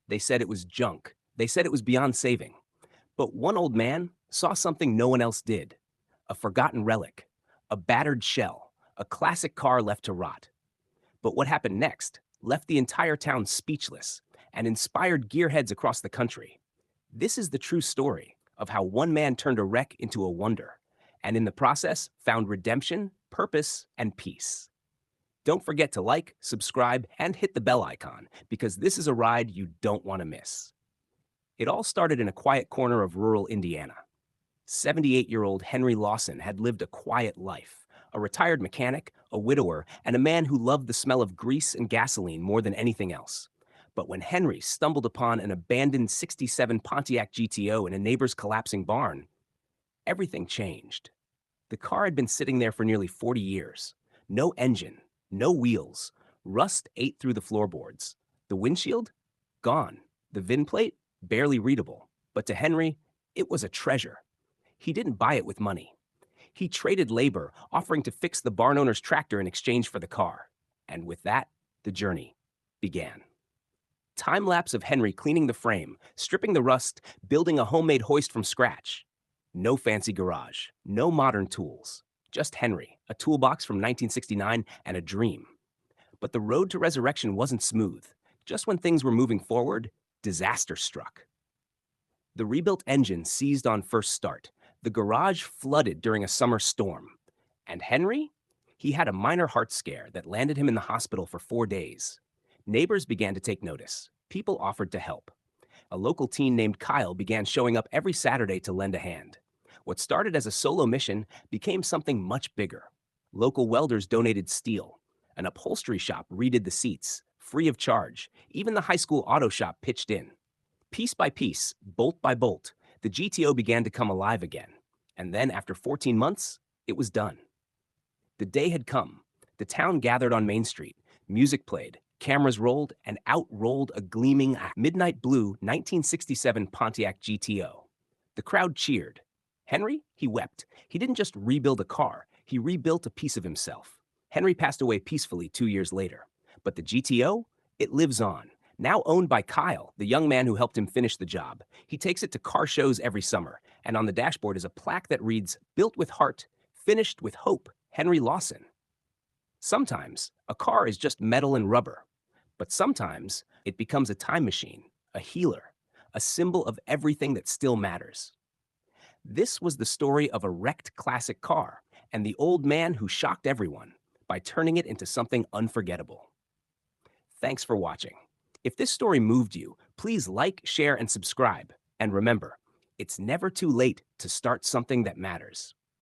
They said it was junk. They said it was beyond saving. But one old man saw something no one else did: a forgotten relic, a battered shell, a classic car left to rot. But what happened next left the entire town speechless and inspired gearheads across the country. This is the true story of how one man turned a wreck into a wonder, and in the process found redemption, purpose, and peace. Don't forget to like, subscribe, and hit the bell icon because this is a ride you don't want to miss. It all started in a quiet corner of rural Indiana. 78-year-old Henry Lawson had lived a quiet life, a retired mechanic, a widower, and a man who loved the smell of grease and gasoline more than anything else. But when Henry stumbled upon an abandoned '67 Pontiac GTO in a neighbor's collapsing barn, everything changed. The car had been sitting there for nearly 40 years. No engine, no wheels. Rust ate through the floorboards. The windshield? Gone. The VIN plate? Barely readable. But to Henry, it was a treasure. He didn't buy it with money. He traded labor, offering to fix the barn owner's tractor in exchange for the car. And with that, the journey began. Time lapse of Henry cleaning the frame, stripping the rust, building a homemade hoist from scratch. No fancy garage, no modern tools. Just Henry, a toolbox from 1969, and a dream. But the road to resurrection wasn't smooth. Just when things were moving forward, disaster struck. The rebuilt engine seized on first start. The garage flooded during a summer storm. And Henry? He had a minor heart scare that landed him in the hospital for 4 days. Neighbors began to take notice. People offered to help. A local teen named Kyle began showing up every Saturday to lend a hand. What started as a solo mission became something much bigger. Local welders donated steel. An upholstery shop redid the seats, free of charge. Even the high school auto shop pitched in. Piece by piece, bolt by bolt, the GTO began to come alive again. And then, after 14 months, it was done. The day had come. The town gathered on Main Street. Music played, cameras rolled, and out rolled a gleaming, midnight blue 1967 Pontiac GTO. The crowd cheered. Henry, he wept. He didn't just rebuild a car, he rebuilt a piece of himself. Henry passed away peacefully 2 years later. But the GTO, it lives on. Now owned by Kyle, the young man who helped him finish the job. He takes it to car shows every summer, and on the dashboard is a plaque that reads, "Built with heart, finished with hope, Henry Lawson." Sometimes a car is just metal and rubber, but sometimes it becomes a time machine, a healer, a symbol of everything that still matters. This was the story of a wrecked classic car and the old man who shocked everyone by turning it into something unforgettable. Thanks for watching. If this story moved you, please like, share, and subscribe. And remember, it's never too late to start something that matters.